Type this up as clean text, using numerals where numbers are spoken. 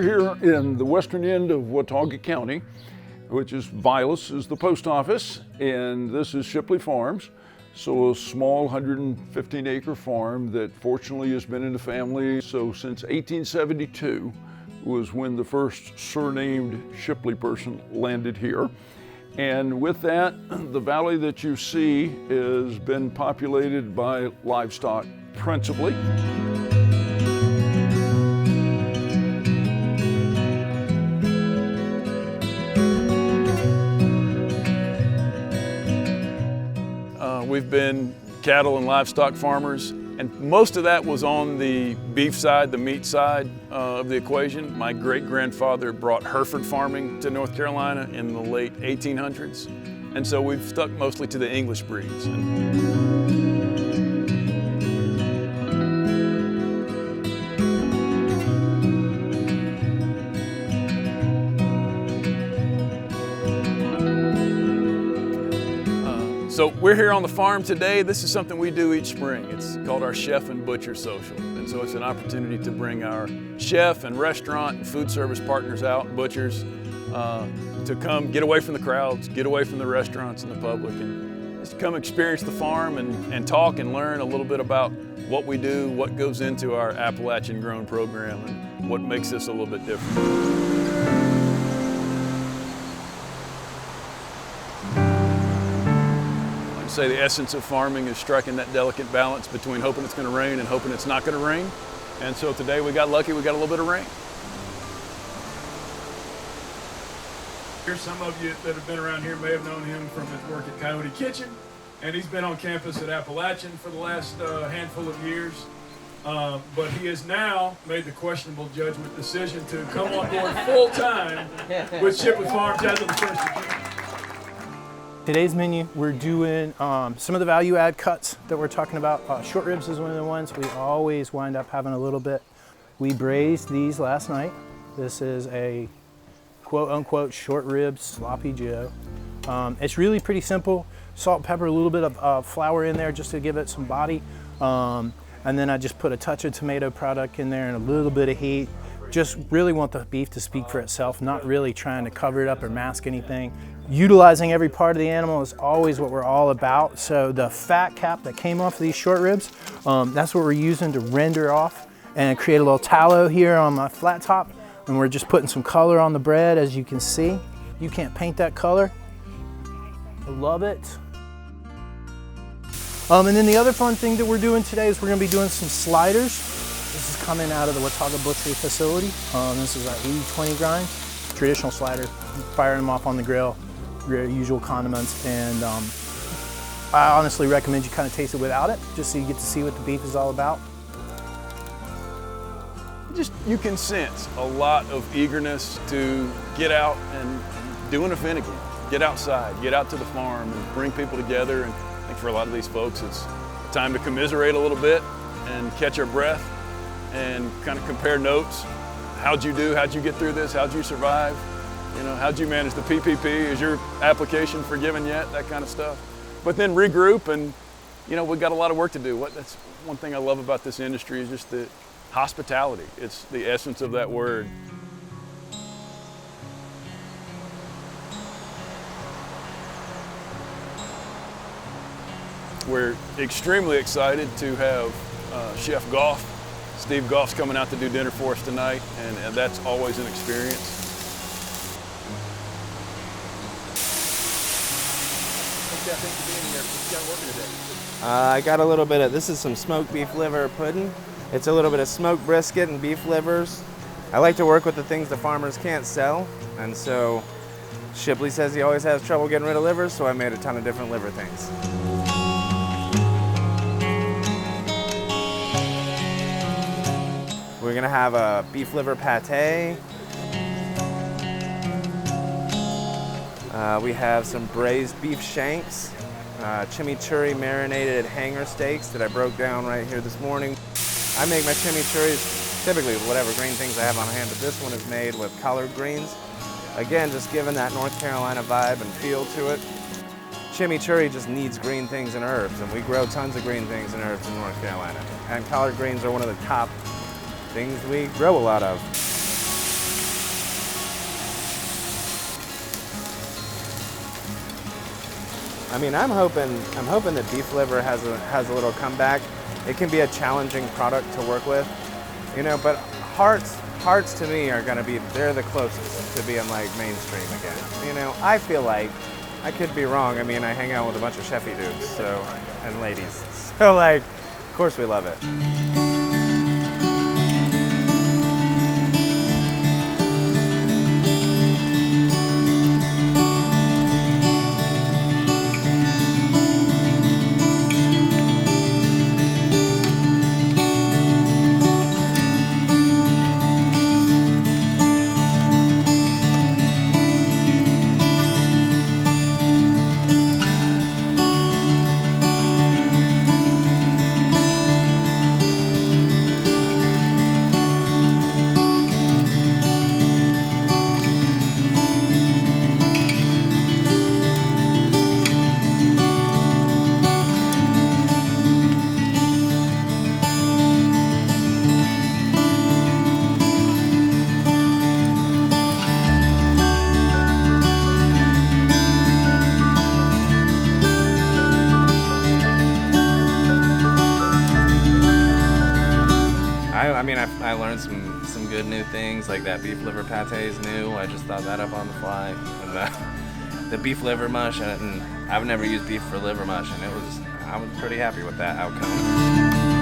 here in the western end of Watauga County, which is Vilas is the post office, and this is Shipley Farms. So a small 115-acre farm that fortunately has been in the family. So since 1872 was when the first surnamed Shipley person landed here. And with that, the valley that you see has been populated by livestock principally. We've been cattle and livestock farmers, and most of that was on the beef side, the meat side of the equation. My great-grandfather brought Hereford farming to North Carolina in the late 1800s, and so we've stuck mostly to the English breeds. So we're here on the farm today. This is something we do each spring. It's called our Chef and Butcher Social. And so it's an opportunity to bring our chef and restaurant and food service partners out, butchers, to come get away from the crowds, get away from the restaurants and the public, and just come experience the farm and talk and learn a little bit about what we do, what goes into our Appalachian grown program, and what makes this a little bit different. Say the essence of farming is striking that delicate balance between hoping it's going to rain and hoping it's not going to rain. And so today we got lucky, we got a little bit of rain. Here's some of you that have been around here may have known him from his work at Coyote Kitchen, and he's been on campus at Appalachian for the last handful of years. But he has now made the questionable judgment decision to come on board full-time with Shipley Farms as of the 1st of June. Today's menu, we're doing some of the value add cuts that we're talking about. Short ribs is one of the ones we always wind up having a little bit. We braised these last night. This is a quote unquote short rib sloppy Joe. It's really pretty simple. Salt, pepper, a little bit of flour in there just to give it some body. And then I just put a touch of tomato product in there and a little bit of heat. Just really want the beef to speak for itself, not really trying to cover it up or mask anything. Utilizing every part of the animal is always what we're all about. So the fat cap that came off of these short ribs, that's what we're using to render off and create a little tallow here on my flat top. And we're just putting some color on the bread, as you can see. You can't paint that color. I love it. And then the other fun thing that we're doing today is we're gonna be doing some sliders. This is coming out of the Watauga Butchery facility. This is our 80-20 grind. Traditional slider, firing them off on the grill, your usual condiments, and I honestly recommend you kind of taste it without it, just so you get to see what the beef is all about. You can sense a lot of eagerness to get out and do an event again. Get outside, get out to the farm and bring people together. And I think for a lot of these folks, it's time to commiserate a little bit and catch our breath and kind of compare notes. How'd you do? How'd you get through this? How'd you survive? You know, how'd you manage the PPP? Is your application forgiven yet? That kind of stuff. But then regroup, and you know, we've got a lot of work to do. That's one thing I love about this industry is just the hospitality. It's the essence of that word. We're extremely excited to have Chef Goff. Steve Goff's coming out to do dinner for us tonight, and that's always an experience. Thanks for being here. What you got working today? I got a little bit of, this is some smoked beef liver pudding. It's a little bit of smoked brisket and beef livers. I like to work with the things the farmers can't sell, and so Shipley says he always has trouble getting rid of livers, so I made a ton of different liver things. We're gonna have a beef liver pate. We have some braised beef shanks, chimichurri marinated hanger steaks that I broke down right here this morning. I make my chimichurris typically with whatever green things I have on hand, but this one is made with collard greens. Again, just giving that North Carolina vibe and feel to it. Chimichurri just needs green things and herbs, and we grow tons of green things and herbs in North Carolina. And collard greens are one of the top things we grow a lot of. I mean, I'm hoping that beef liver has a little comeback. It can be a challenging product to work with, you know, but hearts to me are they're the closest to being like mainstream again. You know, I feel like, I could be wrong. I mean, I hang out with a bunch of chefy dudes, and ladies. So like, of course we love it. I mean, I learned some good new things, like that beef liver pate is new. I just thought that up on the fly. And the beef liver mush, and I've never used beef for liver mush, and I was pretty happy with that outcome.